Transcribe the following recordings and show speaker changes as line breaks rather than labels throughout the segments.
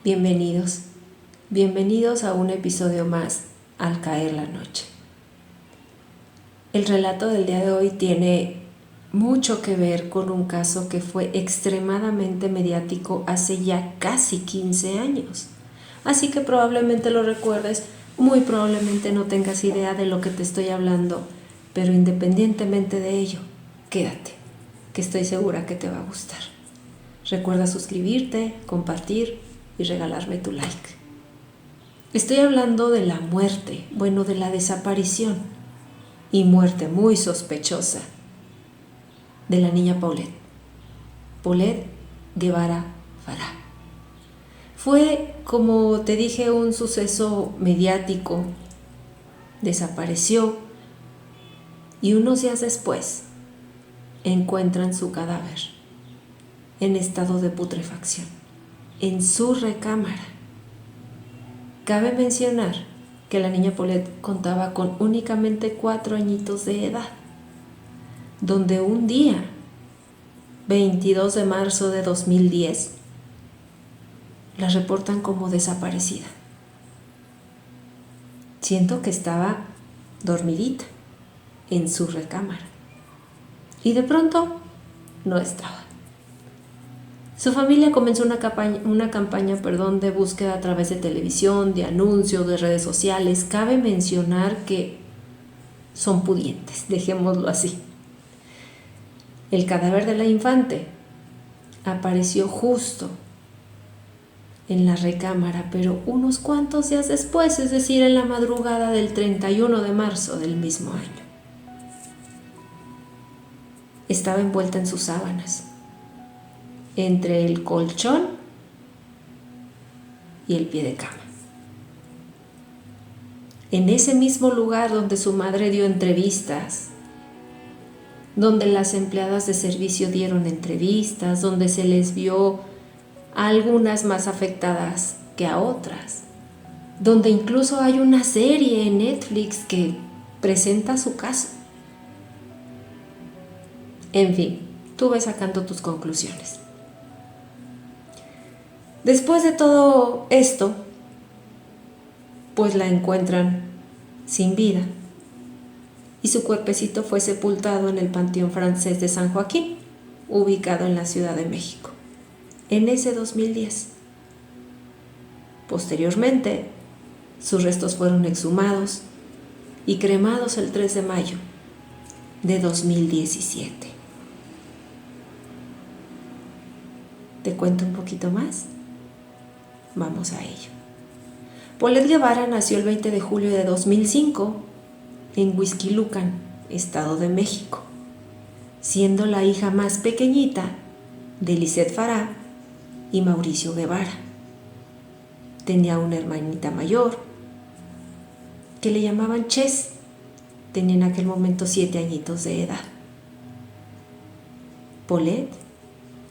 Bienvenidos a un episodio más al caer la noche. El relato del día de hoy tiene mucho que ver con un caso que fue extremadamente mediático hace ya casi 15 años. Así que probablemente lo recuerdes, muy probablemente no tengas idea de lo que te estoy hablando, pero independientemente de ello, quédate, que estoy segura que te va a gustar. Recuerda suscribirte, compartir y regalarme tu like. Estoy hablando de la muerte, de la desaparición y muerte muy sospechosa de la niña Paulette Guevara Farah. Fue, como te dije, un suceso mediático. Desapareció y unos días después encuentran su cadáver en estado de putrefacción en su recámara. Cabe mencionar que la niña Paulette contaba con únicamente 4 añitos de edad, donde un día, 22 de marzo de 2010, la reportan como desaparecida. Siento que estaba dormidita en su recámara y de pronto no estaba. Su familia comenzó una campaña de búsqueda a través de televisión, de anuncios, de redes sociales. Cabe mencionar que son pudientes, dejémoslo así. El cadáver de la infante apareció justo en la recámara, pero unos cuantos días después, es decir, en la madrugada del 31 de marzo del mismo año. Estaba envuelta en sus sábanas, entre el colchón y el pie de cama. En ese mismo lugar donde su madre dio entrevistas, donde las empleadas de servicio dieron entrevistas, donde se les vio a algunas más afectadas que a otras, donde incluso hay una serie en Netflix que presenta su caso. En fin, tú ves sacando tus conclusiones. Después de todo esto, pues la encuentran sin vida y su cuerpecito fue sepultado en el Panteón Francés de San Joaquín, ubicado en la Ciudad de México, en ese 2010. Posteriormente, sus restos fueron exhumados y cremados el 3 de mayo de 2017. ¿Te cuento un poquito más? Vamos a ello. Paulette Guevara nació el 20 de julio de 2005 en Huixquilucan, Estado de México, siendo la hija más pequeñita de Lisette Farah y Mauricio Guevara. Tenía una hermanita mayor que le llamaban Ches. Tenía en aquel momento 7 añitos de edad. Paulette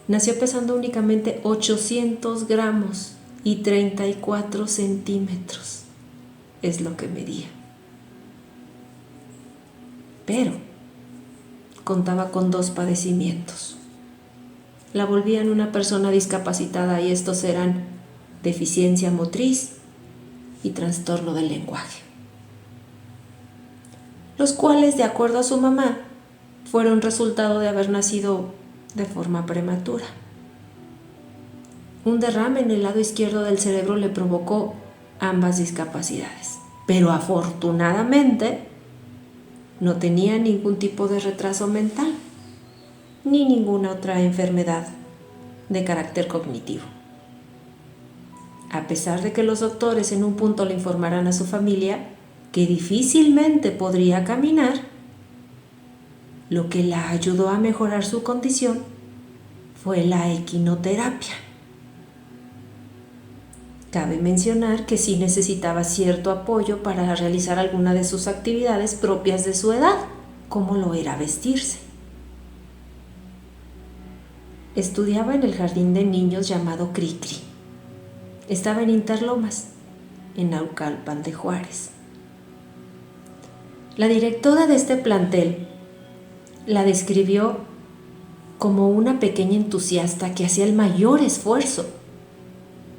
nació pesando únicamente 800 gramos y 34 centímetros. Es lo que medía. Pero contaba con 2 padecimientos. La volvían una persona discapacitada y estos eran deficiencia motriz y trastorno del lenguaje, los cuales, de acuerdo a su mamá, fueron resultado de haber nacido de forma prematura. Un derrame en el lado izquierdo del cerebro le provocó ambas discapacidades, pero afortunadamente no tenía ningún tipo de retraso mental ni ninguna otra enfermedad de carácter cognitivo. A pesar de que los doctores en un punto le informaran a su familia que difícilmente podría caminar, lo que la ayudó a mejorar su condición fue la equinoterapia. Cabe mencionar que sí necesitaba cierto apoyo para realizar alguna de sus actividades propias de su edad, como lo era vestirse. Estudiaba en el jardín de niños llamado Cricri. Estaba en Interlomas, en Naucalpan de Juárez. La directora de este plantel la describió como una pequeña entusiasta que hacía el mayor esfuerzo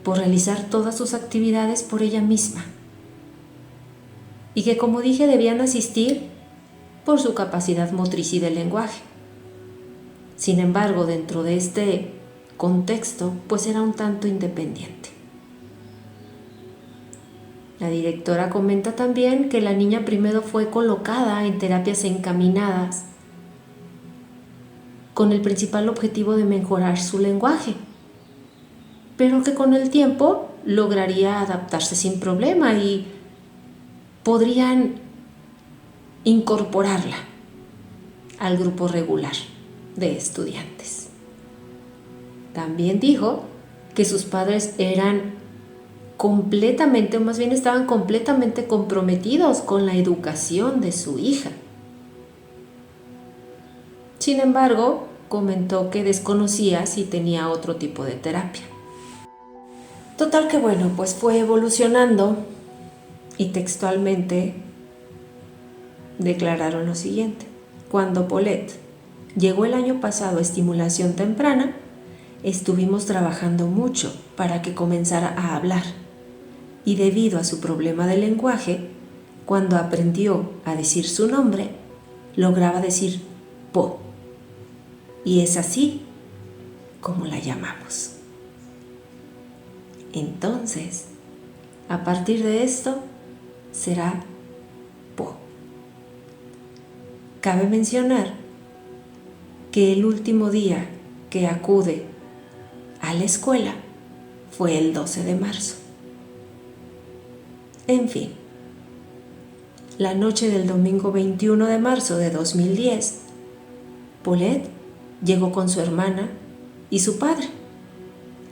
por realizar todas sus actividades por ella misma y que, como dije, debían asistir por su capacidad motriz y de lenguaje. Sin embargo, dentro de este contexto, pues era un tanto independiente. La directora comenta también que la niña primero fue colocada en terapias encaminadas con el principal objetivo de mejorar su lenguaje, pero que con el tiempo lograría adaptarse sin problema y podrían incorporarla al grupo regular de estudiantes. También dijo que sus padres eran completamente, o más bien estaban completamente comprometidos con la educación de su hija. Sin embargo, comentó que desconocía si tenía otro tipo de terapia. Total que bueno, pues fue evolucionando y textualmente declararon lo siguiente: cuando Paulette llegó el año pasado a estimulación temprana, estuvimos trabajando mucho para que comenzara a hablar, y debido a su problema de lenguaje, cuando aprendió a decir su nombre, lograba decir Po, y es así como la llamamos. Entonces, a partir de esto, será Po. Cabe mencionar que el último día que acude a la escuela fue el 12 de marzo. En fin, la noche del domingo 21 de marzo de 2010, Paulette llegó con su hermana y su padre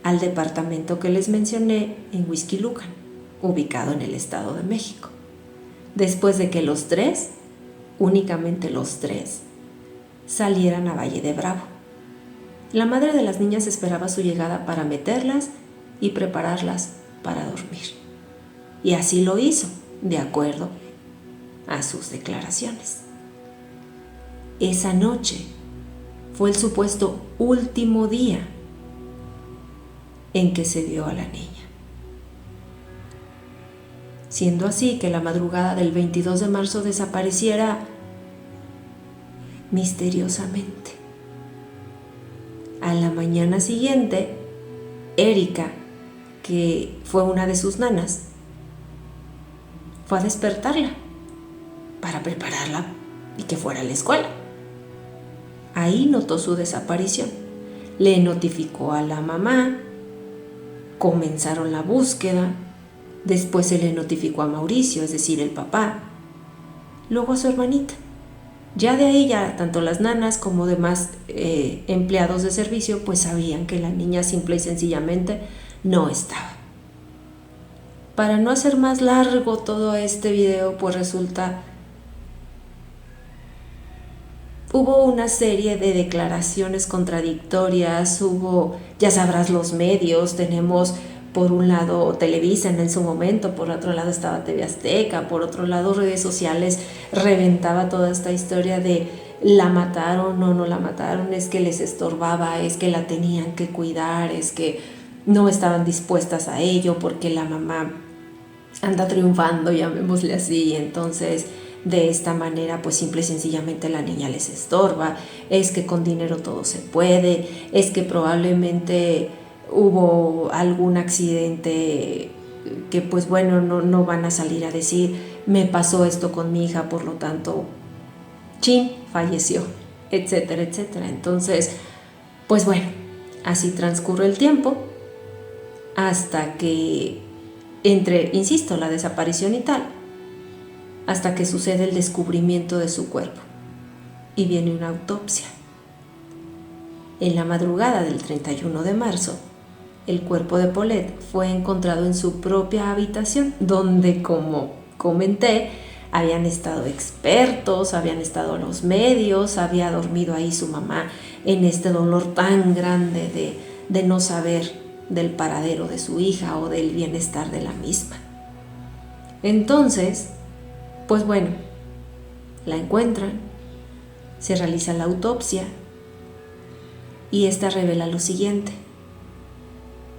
al departamento que les mencioné en Huixquilucan, ubicado en el Estado de México, después de que los tres, únicamente los tres, salieran a Valle de Bravo. La madre de las niñas esperaba su llegada para meterlas y prepararlas para dormir. Y así lo hizo, de acuerdo a sus declaraciones. Esa noche fue el supuesto último día en que se vio a la niña. Siendo así que la madrugada del 22 de marzo desapareciera misteriosamente. A la mañana siguiente, Erika, que fue una de sus nanas, fue a despertarla para prepararla y que fuera a la escuela. Ahí notó su desaparición. Le notificó a la mamá, comenzaron la búsqueda, después se le notificó a Mauricio, es decir, el papá, luego a su hermanita. Ya de ahí ya tanto las nanas como demás empleados de servicio pues sabían que la niña simple y sencillamente no estaba. Para no hacer más largo todo este video, pues resulta hubo una serie de declaraciones contradictorias, ya sabrás, los medios, tenemos por un lado Televisa en su momento, por otro lado estaba TV Azteca, por otro lado redes sociales, reventaba toda esta historia de la mataron o no la mataron, es que les estorbaba, es que la tenían que cuidar, es que no estaban dispuestas a ello porque la mamá anda triunfando, llamémosle así, entonces de esta manera pues simple y sencillamente la niña les estorba, es que con dinero todo se puede, es que probablemente hubo algún accidente que pues bueno, no van a salir a decir me pasó esto con mi hija, por lo tanto chin, falleció, etcétera, etcétera. Entonces pues bueno, así transcurre el tiempo hasta que insisto, la desaparición y tal, hasta que sucede el descubrimiento de su cuerpo y viene una autopsia. En la madrugada del 31 de marzo, el cuerpo de Paulette fue encontrado en su propia habitación, donde, como comenté, habían estado expertos, habían estado los medios, había dormido ahí su mamá en este dolor tan grande de no saber del paradero de su hija o del bienestar de la misma. Entonces, pues bueno, la encuentran, se realiza la autopsia y esta revela lo siguiente: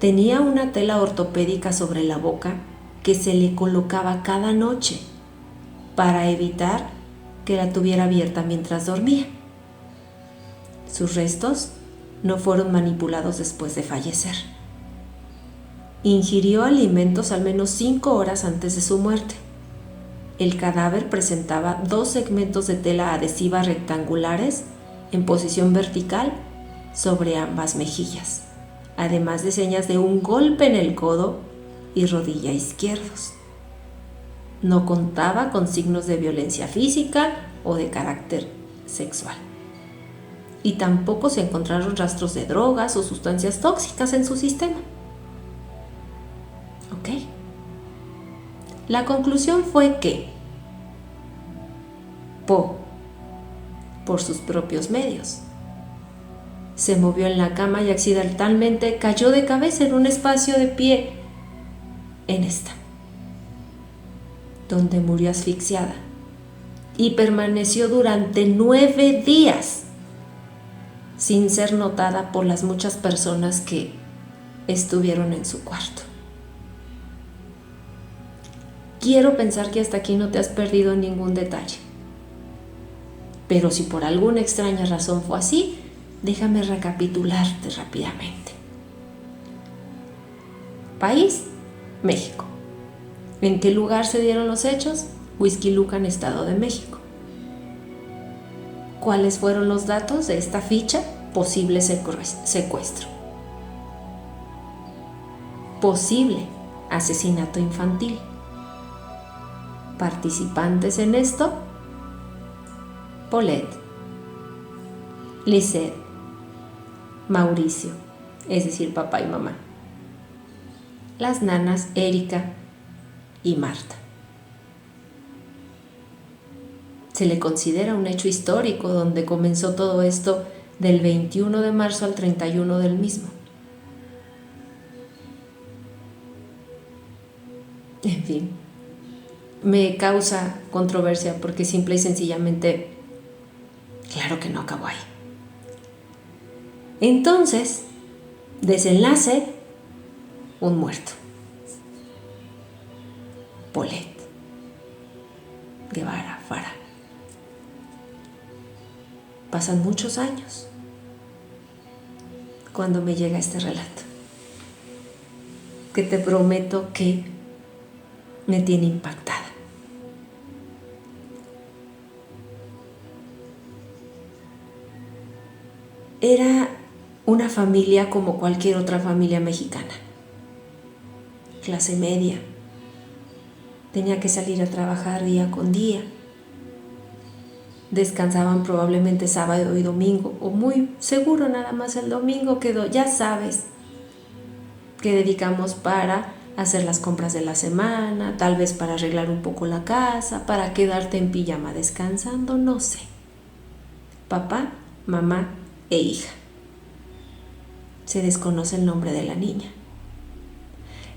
Tenía una tela ortopédica sobre la boca que se le colocaba cada noche para evitar que la tuviera abierta mientras dormía. Sus restos no fueron manipulados después de fallecer. Ingirió alimentos al menos 5 horas antes de su muerte. El cadáver presentaba 2 segmentos de tela adhesiva rectangulares en posición vertical sobre ambas mejillas, además de señas de un golpe en el codo y rodilla izquierdos. No contaba con signos de violencia física o de carácter sexual. Y tampoco se encontraron rastros de drogas o sustancias tóxicas en su sistema. ¿Ok? La conclusión fue que Po, por sus propios medios, se movió en la cama y accidentalmente cayó de cabeza en un espacio de pie en esta, donde murió asfixiada y permaneció durante 9 días sin ser notada por las muchas personas que estuvieron en su cuarto. Quiero pensar que hasta aquí no te has perdido ningún detalle. Pero si por alguna extraña razón fue así, déjame recapitularte rápidamente. País: México. ¿En qué lugar se dieron los hechos? Huixquilucan, Estado de México. ¿Cuáles fueron los datos de esta ficha? Posible secuestro. Posible asesinato infantil. Participantes en esto: Paulette, Lisette, Mauricio, es decir, papá y mamá. Las nanas Erika y Marta. Se le considera un hecho histórico donde comenzó todo esto del 21 de marzo al 31 del mismo. En fin, me causa controversia porque simple y sencillamente, claro que no acabó ahí. Entonces, desenlace: un muerto. Paulette Guevara Fara. Pasan muchos años cuando me llega este relato, que te prometo que me tiene impactada. Era una familia como cualquier otra familia mexicana. Clase media. Tenía que salir a trabajar día con día. Descansaban probablemente sábado y domingo, o muy seguro nada más el domingo quedó, ya sabes, que dedicamos para hacer las compras de la semana, tal vez para arreglar un poco la casa, para quedarte en pijama descansando, no sé. Papá, mamá e hija. Se desconoce el nombre de la niña.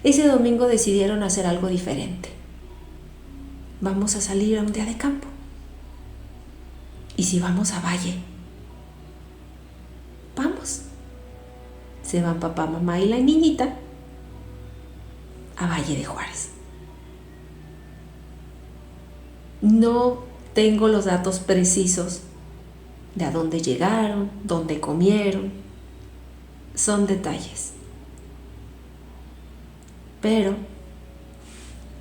Ese domingo decidieron hacer algo diferente. Vamos a salir a un día de campo. ¿Y si vamos a Valle? Vamos. Se van papá, mamá y la niñita a Valle de Juárez. No tengo los datos precisos de a dónde llegaron, dónde comieron. Son detalles. Pero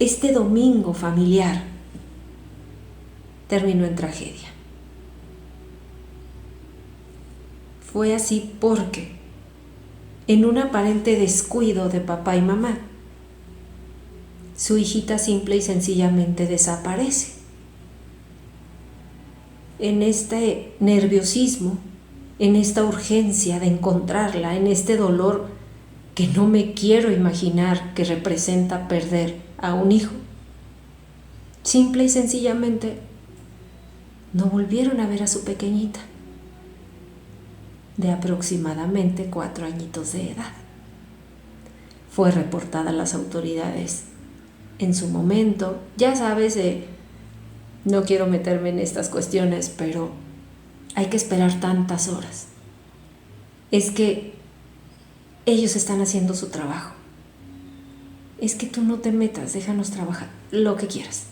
este domingo familiar terminó en tragedia. Fue así porque, en un aparente descuido de papá y mamá, su hijita simple y sencillamente desaparece. En este nerviosismo, en esta urgencia de encontrarla, en este dolor que no me quiero imaginar que representa perder a un hijo, simple y sencillamente no volvieron a ver a su pequeñita, de aproximadamente 4 añitos de edad. Fue reportada a las autoridades en su momento. Ya sabes, no quiero meterme en estas cuestiones, pero hay que esperar tantas horas. Es que ellos están haciendo su trabajo. Es que tú no te metas, déjanos trabajar, lo que quieras.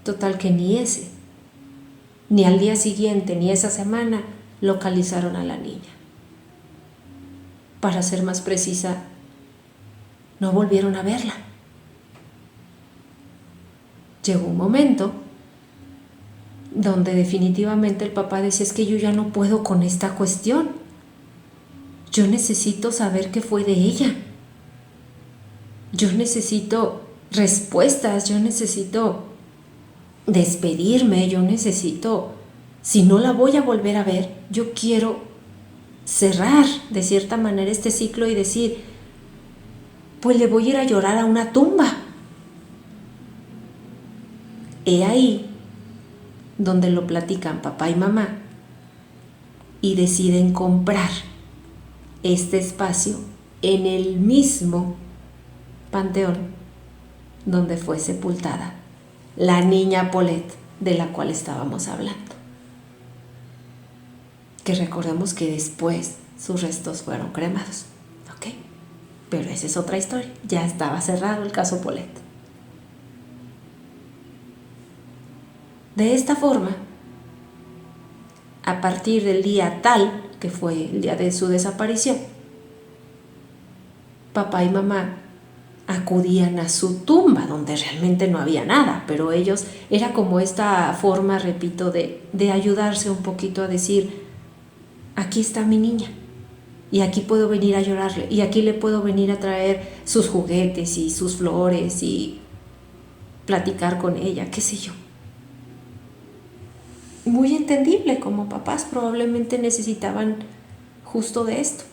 Total que ni ese, ni al día siguiente, ni esa semana localizaron a la niña. Para ser más precisa, no volvieron a verla. Llegó un momento donde definitivamente el papá decía, es que yo ya no puedo con esta cuestión. Yo necesito saber qué fue de ella. Yo necesito respuestas, yo necesito despedirme, yo necesito, si no la voy a volver a ver, yo quiero cerrar de cierta manera este ciclo y decir, pues le voy a ir a llorar a una tumba. He ahí donde lo platican papá y mamá y deciden comprar este espacio en el mismo panteón donde fue sepultada la niña Paulette de la cual estábamos hablando. Que recordemos que después sus restos fueron cremados, ¿ok? Pero esa es otra historia, ya estaba cerrado el caso Paulette. De esta forma, a partir del día tal, que fue el día de su desaparición, papá y mamá acudían a su tumba, donde realmente no había nada, pero ellos, era como esta forma, repito, de ayudarse un poquito a decir, aquí está mi niña, y aquí puedo venir a llorarle, y aquí le puedo venir a traer sus juguetes y sus flores y platicar con ella, qué sé yo. Muy entendible, como papás probablemente necesitaban justo de esto.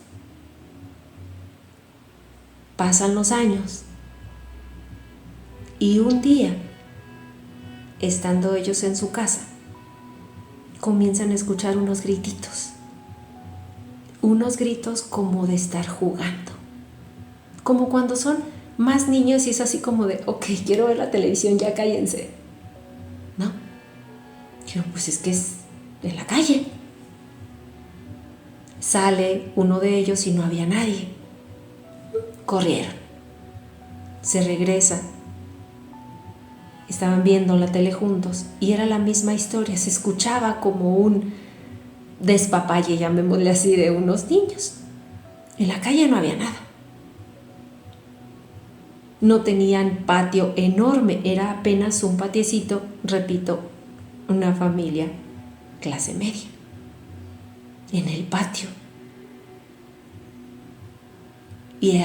Pasan los años y un día, estando ellos en su casa, comienzan a escuchar unos grititos como de estar jugando, como cuando son más niños y es así como de, ok, quiero ver la televisión, ya cállense, ¿no? Yo, pues es que es en la calle. Sale uno de ellos y no había nadie. Corrieron. Se regresa. Estaban viendo la tele juntos y era la misma historia. Se escuchaba como un despapalle, llamémosle así, de unos niños. En la calle no había nada. No tenían patio enorme, era apenas un patiecito, repito, una familia clase media, en el patio. Y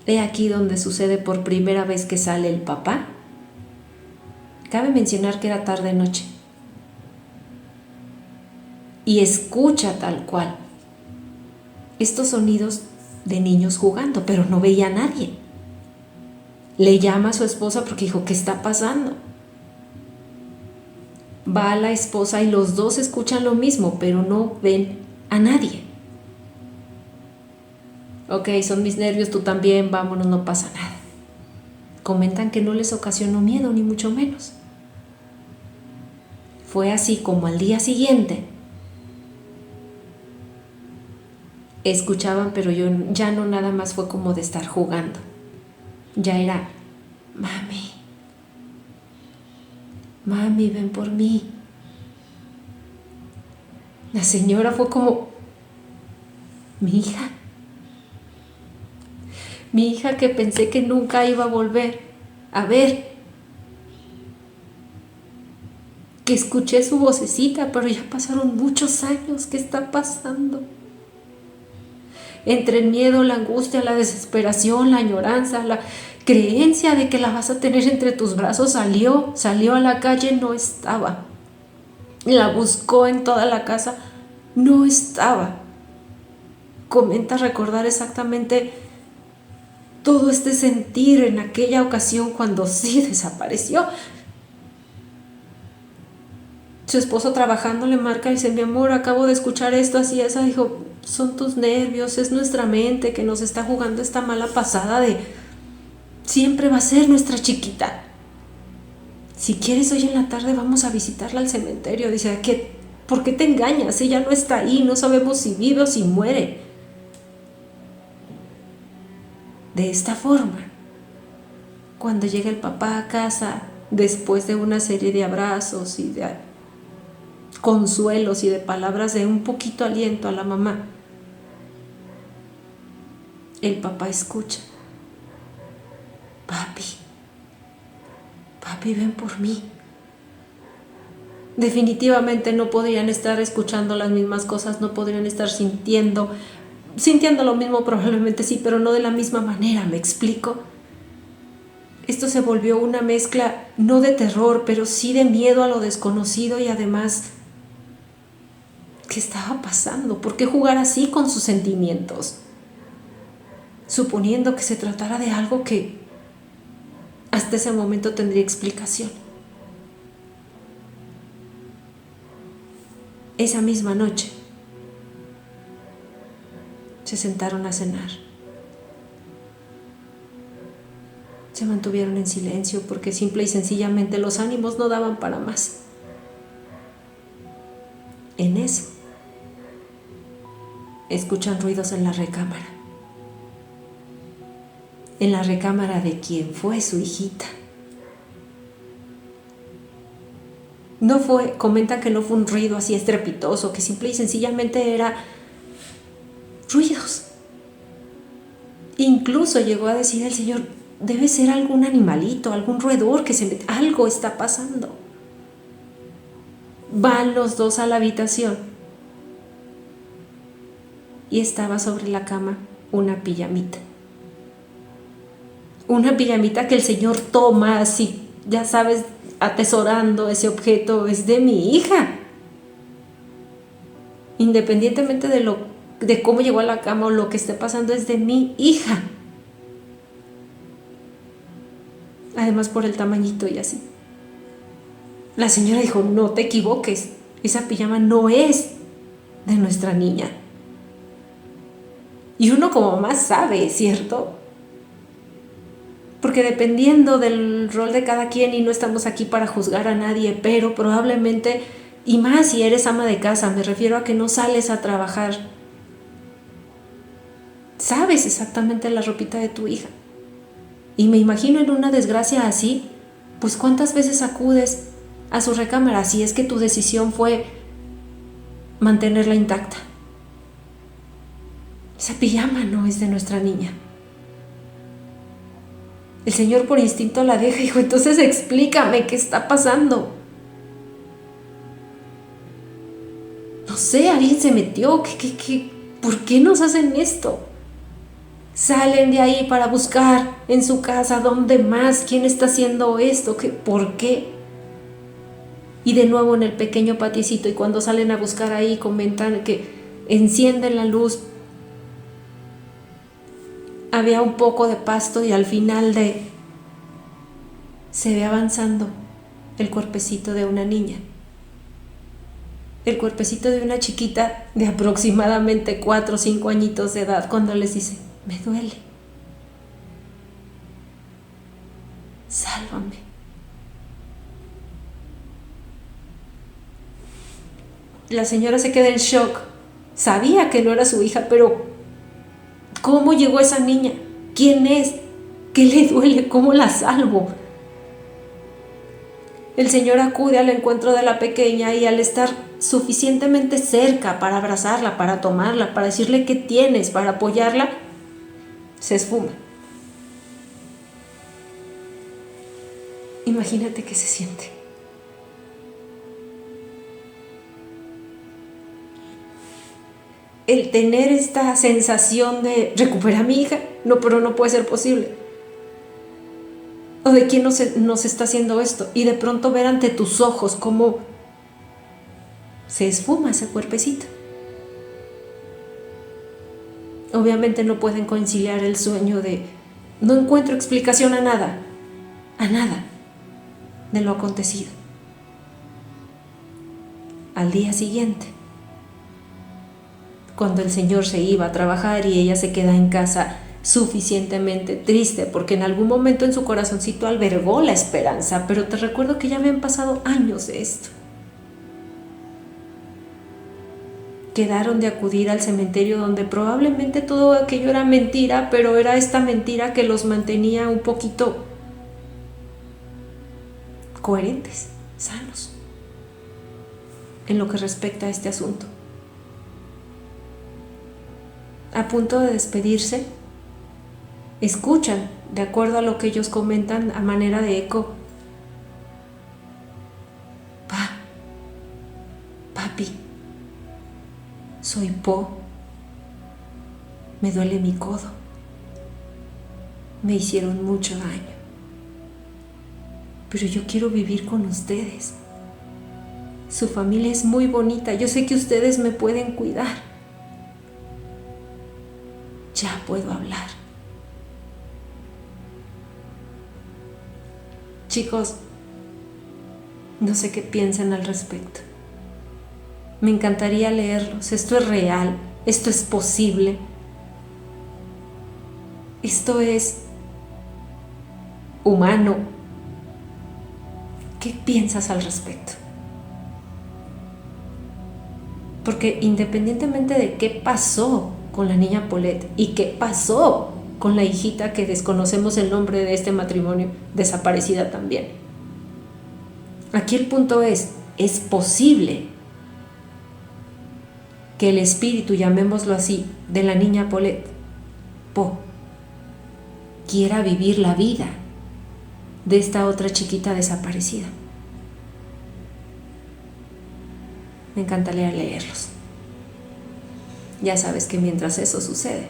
he aquí donde sucede por primera vez que sale el papá. Cabe mencionar que era tarde-noche. Y escucha tal cual estos sonidos de niños jugando, pero no veía a nadie. Le llama a su esposa porque dijo, ¿qué está pasando? Va a la esposa y los dos escuchan lo mismo, pero no ven a nadie. Ok, son mis nervios, tú también, vámonos, no pasa nada. Comentan que no les ocasionó miedo, ni mucho menos. Fue así como al día siguiente escuchaban, pero yo ya no nada más fue como de estar jugando. Ya era, mami, ven por mí. La señora fue como, mi hija que pensé que nunca iba a volver a ver, que escuché su vocecita, pero ya pasaron muchos años, ¿qué está pasando? Entre el miedo, la angustia, la desesperación, la añoranza, la creencia de que la vas a tener entre tus brazos, salió a la calle, no estaba. La buscó en toda la casa, no estaba. Comenta recordar exactamente todo este sentir en aquella ocasión cuando sí desapareció. Su esposo trabajando le marca y dice, mi amor, acabo de escuchar esto, así, esa. Dijo, son tus nervios, es nuestra mente que nos está jugando esta mala pasada de siempre va a ser nuestra chiquita. Si quieres, hoy en la tarde vamos a visitarla al cementerio. Dice, ¿qué? ¿Por qué te engañas? Ella no está ahí, no sabemos si vive o si muere. De esta forma, cuando llega el papá a casa, después de una serie de abrazos y de consuelos y de palabras de un poquito aliento a la mamá, el papá escucha: papi, ven por mí. Definitivamente no podrían estar escuchando las mismas cosas, no podrían estar sintiendo lo mismo, probablemente sí, pero no de la misma manera, ¿me explico? Esto se volvió una mezcla no de terror, pero sí de miedo a lo desconocido y además, ¿qué estaba pasando? ¿Por qué jugar así con sus sentimientos? Suponiendo que se tratara de algo que hasta ese momento tendría explicación. Esa misma noche se sentaron a cenar. Se mantuvieron en silencio porque simple y sencillamente los ánimos no daban para más. En eso, escuchan ruidos en la recámara. En la recámara de quien fue su hijita. Comenta que no fue un ruido así estrepitoso, que simple y sencillamente era ruidos. Incluso llegó a decir el Señor: debe ser algún animalito, algún roedor que algo está pasando. Van los dos a la habitación y estaba sobre la cama una pijamita. Una pijamita que el Señor toma así, ya sabes, atesorando ese objeto. Es de mi hija. Independientemente de cómo llegó a la cama o lo que esté pasando, es de mi hija. Además por el tamañito y así. La señora dijo: no te equivoques, esa pijama no es de nuestra niña. Y uno como mamá sabe, ¿cierto? Porque dependiendo del rol de cada quien, y no estamos aquí para juzgar a nadie, pero probablemente, y más si eres ama de casa, me refiero a que no sales a trabajar, sabes exactamente la ropita de tu hija. Y me imagino en una desgracia así, pues ¿cuántas veces acudes a su recámara si es que tu decisión fue mantenerla intacta? Esa pijama no es de nuestra niña. El Señor por instinto la deja y dijo: entonces explícame qué está pasando. No sé, alguien se metió. ¿Por qué nos hacen esto? Salen de ahí para buscar en su casa, ¿dónde más? ¿Quién está haciendo esto? ¿Por qué? Y de nuevo en el pequeño patiecito, y cuando salen a buscar ahí comentan que encienden la luz. Había un poco de pasto y al final se ve avanzando el cuerpecito de una niña. El cuerpecito de una chiquita de aproximadamente 4 o 5 añitos de edad, cuando les dice: me duele. Sálvame. La señora se queda en shock. Sabía que no era su hija, pero ¿cómo llegó esa niña? ¿Quién es? ¿Qué le duele? ¿Cómo la salvo? El Señor acude al encuentro de la pequeña y al estar suficientemente cerca para abrazarla, para tomarla, para decirle qué tienes, para apoyarla, se esfuma. Imagínate qué se siente. El tener esta sensación de recuperar a mi hija, no, pero no puede ser posible. O de quién nos está haciendo esto. Y de pronto ver ante tus ojos cómo se esfuma ese cuerpecito. Obviamente no pueden conciliar el sueño de no encuentro explicación a nada de lo acontecido. Al día siguiente, cuando el Señor se iba a trabajar y ella se queda en casa suficientemente triste, porque en algún momento en su corazoncito albergó la esperanza, pero te recuerdo que ya habían pasado años de esto. quedaron de acudir al cementerio donde probablemente todo aquello era mentira, pero era esta mentira que los mantenía un poquito coherentes, sanos, en lo que respecta a este asunto. A punto de despedirse, escuchan, de acuerdo a lo que ellos comentan, a manera de eco: papi, soy Po, me duele mi codo, me hicieron mucho daño, pero yo quiero vivir con ustedes. Su familia es muy bonita, yo sé que ustedes me pueden cuidar. Ya puedo hablar. Chicos, no sé qué piensan al respecto. Me encantaría leerlos. Esto es real, esto es posible. Esto es humano. ¿Qué piensas al respecto? Porque independientemente de qué pasó con la niña Paulette y qué pasó con la hijita que desconocemos el nombre de este matrimonio, desaparecida también, aquí el punto es posible que el espíritu, llamémoslo así, de la niña Paulette, Po, quiera vivir la vida de esta otra chiquita desaparecida. Me encantaría leerlos. Ya sabes que mientras eso sucede,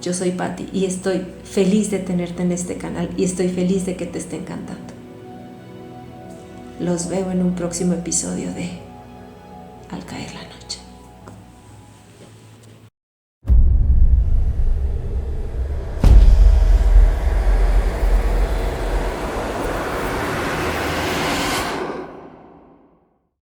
yo soy Patti y estoy feliz de tenerte en este canal y estoy feliz de que te esté encantando. Los veo en un próximo episodio de Al caer la noche.